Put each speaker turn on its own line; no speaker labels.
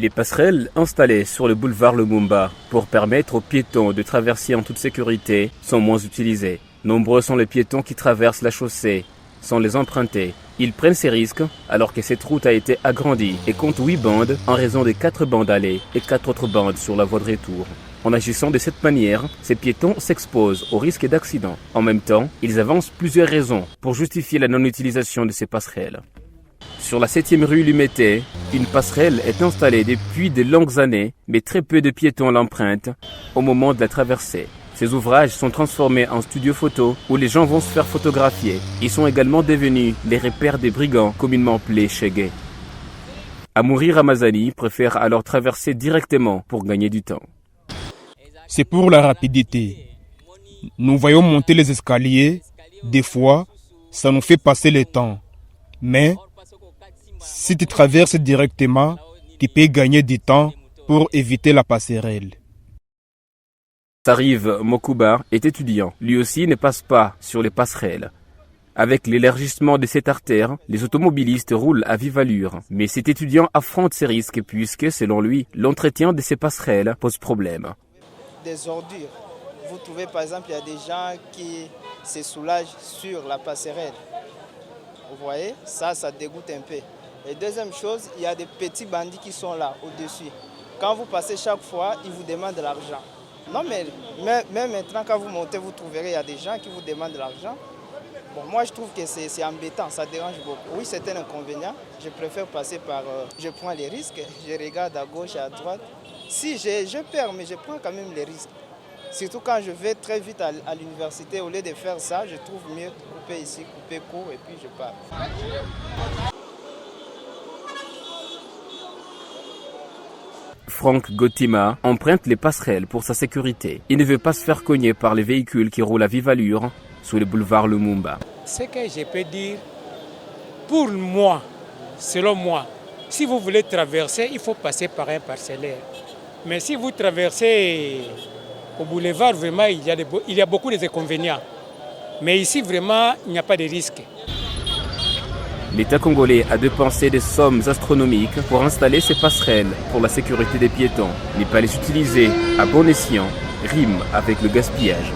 Les passerelles installées sur le boulevard Lumumba pour permettre aux piétons de traverser en toute sécurité sont moins utilisées. Nombreux sont les piétons qui traversent la chaussée sans les emprunter. Ils prennent ces risques alors que cette route a été agrandie et compte 8 bandes en raison des 4 bandes allées et 4 autres bandes sur la voie de retour. En agissant de cette manière, ces piétons s'exposent au risque d'accident. En même temps, ils avancent plusieurs raisons pour justifier la non-utilisation de ces passerelles. Sur la 7e rue Lumété, une passerelle est installée depuis de longues années, mais très peu de piétons l'empruntent au moment de la traversée. Ces ouvrages sont transformés en studio photo où les gens vont se faire photographier. Ils sont également devenus les repères des brigands communément appelés Chegué. Amouri Ramazani préfère alors traverser directement pour gagner du temps.
C'est pour la rapidité. Nous voyons monter les escaliers, des fois, ça nous fait passer le temps. Mais si tu traverses directement, tu peux gagner du temps pour éviter la passerelle.
Sarive Mokuba est étudiant. Lui aussi ne passe pas sur les passerelles. Avec l'élargissement de cette artère, les automobilistes roulent à vive allure. Mais cet étudiant affronte ces risques puisque, selon lui, l'entretien de ces passerelles pose problème.
Des ordures. Vous trouvez par exemple, il y a des gens qui se soulagent sur la passerelle. Vous voyez, ça dégoûte un peu. Et deuxième chose, il y a des petits bandits qui sont là, au-dessus. Quand vous passez chaque fois, ils vous demandent de l'argent. Non, mais même maintenant, quand vous montez, vous trouverez, il y a des gens qui vous demandent de l'argent. Bon, moi, je trouve que c'est embêtant, ça dérange beaucoup. Oui, c'est un inconvénient. Je préfère passer par... je prends les risques, je regarde à gauche et à droite. Si je perds, mais je prends quand même les risques. Surtout quand je vais très vite à l'université, au lieu de faire ça, je trouve mieux de couper ici, couper court et puis je pars.
Franck Gotima emprunte les passerelles pour sa sécurité. Il ne veut pas se faire cogner par les véhicules qui roulent à vive allure sous le boulevard Lumumba.
Ce que je peux dire, pour moi, selon moi, si vous voulez traverser, il faut passer par un parcellaire. Mais si vous traversez au boulevard, vraiment, il y a beaucoup d'inconvénients. Mais ici, vraiment, il n'y a pas de risque.
L'État congolais a dépensé des sommes astronomiques pour installer ces passerelles pour la sécurité des piétons. Ne pas les utiliser à bon escient rime avec le gaspillage.